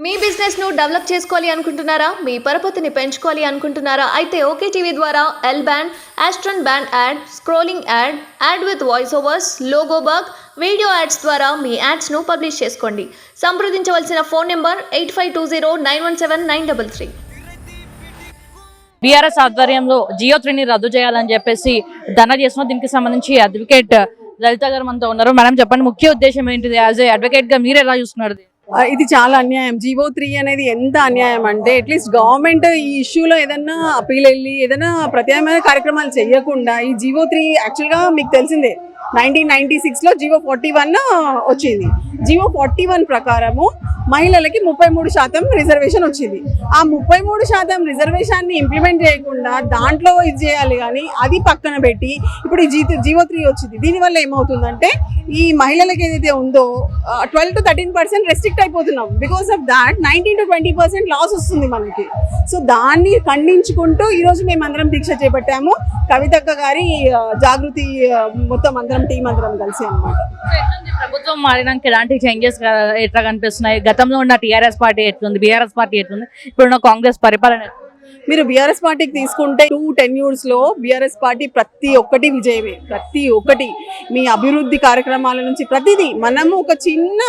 మీ business ను develop చేసుకోవాలి అనుకుంటున్నారా? మీ పరపతిని పెంచుకోవాలి అనుకుంటున్నారా? అయితే ఓకే టీవీ ద్వారా L band, Aston band ad, scrolling ad, ad with voice overs, logo bug, video ads ద్వారా మీ యాడ్స్ ను పబ్లిష్ చేసుకోండి. సంప్రదించవలసిన ఫోన్ నెంబర్ 8520917933. బీఆర్ఎస్ ఆధ్వర్యంలో జియో 3ని రద్దు చేయాలని చెప్పేసి ధర్నా చేస్తున్నారు. దీనికి సంబంధించి అడ్వకేట్ లలిత గారు మనతో ఉన్నారు. మేడం చెప్పండి, ముఖ్య ఉద్దేశం ఏంటిది? యాజ్ ఏ అడ్వకేట్ గా మీరు ఎలా చూస్తున్నారు? ఇది చాలా అన్యాయం. జియో 3 అనేది ఎంత అన్యాయం అంటే అట్లీస్ట్ గవర్నమెంట్ ఈ ఇష్యూలో ఏదన్నా అప్పీల్ వెళ్ళి ఏదైనా ప్రత్యామ్నాయ కార్యక్రమాలు చేయకుండా ఈ జియో 3 యాక్చువల్గా మీకు తెలిసిందే 1996లో జియో 41 వచ్చింది. జియో 41 ప్రకారము మహిళలకి 33% రిజర్వేషన్ వచ్చింది. ఆ 33% రిజర్వేషన్ని ఇంప్లిమెంట్ చేయకుండా దాంట్లో ఇది చేయాలి కానీ అది పక్కన పెట్టి ఇప్పుడు ఈ జియో 3 వచ్చింది. దీనివల్ల ఏమవుతుందంటే ఈ మహిళలకి ఏదైతే ఉందో 12 to 13% రెస్ట్రిక్ట్ అయిపోతున్నాం. Because of that 19 to 20% loss వస్తుంది మనకి. సో దాన్ని ఖండించుకుంటూ ఈరోజు మేము అందరం దీక్ష చేపట్టాము. కవితక్క గారి జాగృతి మొత్తం అందరం టీం అందరం కలిసి అన్నమాట. ప్రభుత్వం మారినాక ఎలాంటి చేంజెస్ ఎట్లా కనిపిస్తున్నాయి? గతంలో ఉన్న టీఆర్ఎస్ పార్టీ ఎట్లుంది, బీఆర్ఎస్ పార్టీ ఎట్లుంది, ఇప్పుడున్న కాంగ్రెస్ పరిపాలన? మీరు బీఆర్ఎస్ పార్టీకి తీసుకుంటే 2 tenures-లో బీఆర్ఎస్ పార్టీ ప్రతి ఒక్కటి విజయమే. ప్రతి ఒక్కటి మీ అభివృద్ధి కార్యక్రమాల నుంచి ప్రతిదీ. మనము ఒక చిన్న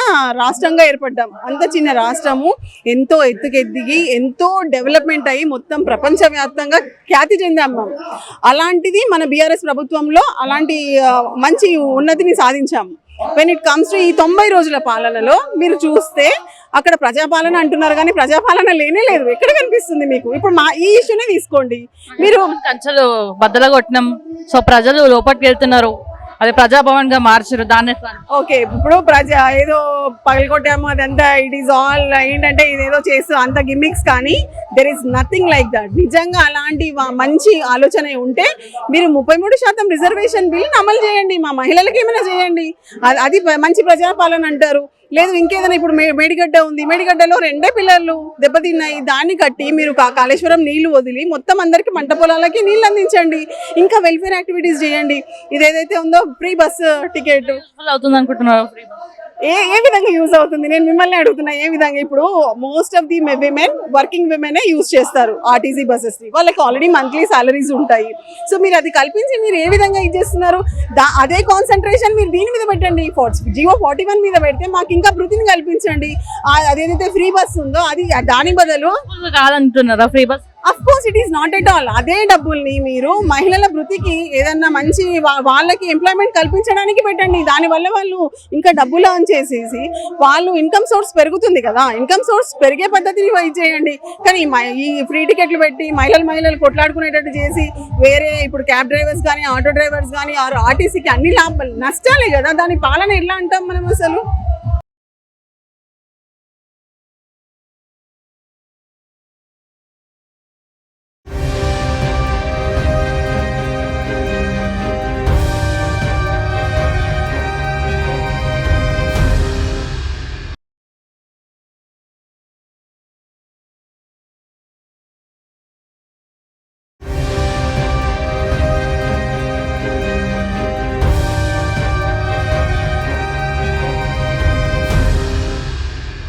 రాష్ట్రంగా ఏర్పడ్డాం. అంత చిన్న రాష్ట్రము ఎంతో ఎత్తుకెదిగి ఎంతో డెవలప్మెంట్ అయ్యి మొత్తం ప్రపంచవ్యాప్తంగా ఖ్యాతి చెందాము. అలాంటిది మన బీఆర్ఎస్ ప్రభుత్వంలో అలాంటి మంచి ఉన్నతిని సాధించాము. వెన్ ఇట్ కమ్స్ టు ఈ 90 రోజుల పాలనలో మీరు చూస్తే అక్కడ ప్రజాపాలన అంటున్నారు కానీ ప్రజాపాలన లేనే లేదు. ఎక్కడ కనిపిస్తుంది మీకు? ఇప్పుడు మా ఈ ఇష్యూనే తీసుకోండి. మీరు కంచెలు బద్దలు కొట్టినాం, సో ప్రజలు లోపలికి వెళ్తున్నారు, అదే ప్రజాభవన్ గా మార్చారు దాన్ని. ఓకే, ఇప్పుడు ఏదో పగలగొట్టాము అదంతా ఇట్ ఈస్ ఆల్ ఏంటంటే ఇదేదో చేస్తూ అంత గిమ్మిక్స్, కానీ there is nothing like that. నిజంగా అలాంటి మంచి ఆలోచన ఉంటే మీరు 33% రిజర్వేషన్ బిల్ని అమలు చేయండి. మా మహిళలకి ఏమైనా చేయండి. అది మంచి ప్రజాపాలన అంటారు. లేదు ఇంకేదైనా ఇప్పుడు మేడిగడ్డ ఉంది, మేడిగడ్డలో 2 పిల్లర్లు దెబ్బతిన్నాయి. దాన్ని కట్టి మీరు కాళేశ్వరం నీళ్లు వదిలి మొత్తం అందరికి మంట పొలాలకి నీళ్ళు అందించండి. ఇంకా వెల్ఫేర్ యాక్టివిటీస్ చేయండి. ఇదేదైతే ఉందో ఫ్రీ బస్ టికెట్ అవుతుంది అనుకుంటున్నారు. ఏ విధంగా యూజ్ అవుతుంది? నేను మిమ్మల్ని అడుగుతున్నా, ఏ విధంగా? ఇప్పుడు most of the women, working విమెనే యూజ్ చేస్తారు ఆర్టీసీ బస్సెస్ ని. వాళ్ళకి ఆల్రెడీ మంత్లీ సాలరీస్ ఉంటాయి. సో మీరు అది కల్పించి మీరు ఏ విధంగా ఇది చేస్తున్నారు? అదే కాన్సన్ట్రేషన్ మీరు దీని మీద పెట్టండి. జియో 41 మీద పెడితే మాకు ఇంకా వృత్తిని కల్పించండి. అదేదైతే ఫ్రీ బస్ ఉందో అది దాని బదులు కాదంటున్నారా free bus? Of course it is not at all. అదే డబ్బుల్ని మీరు మహిళల వృత్తికి ఏదన్నా మంచి వాళ్ళకి ఎంప్లాయ్మెంట్ కల్పించడానికి పెట్టండి. దానివల్ల వాళ్ళు ఇంకా డబ్బులు ఆన్ చేసేసి వాళ్ళు ఇన్కమ్ సోర్స్ పెరుగుతుంది కదా. ఇన్కమ్ సోర్స్ పెరిగే పద్ధతిని చేయండి. కానీ ఈ ఫ్రీ టికెట్లు పెట్టి మహిళలు కొట్లాడుకునేటట్టు చేసి వేరే ఇప్పుడు క్యాబ్ డ్రైవర్స్ కానీ ఆటో డ్రైవర్స్ కానీ ఆర్టీసీకి అన్ని నష్టాలే కదా. దాని పాలన ఎట్లా అంటాం మనం అసలు?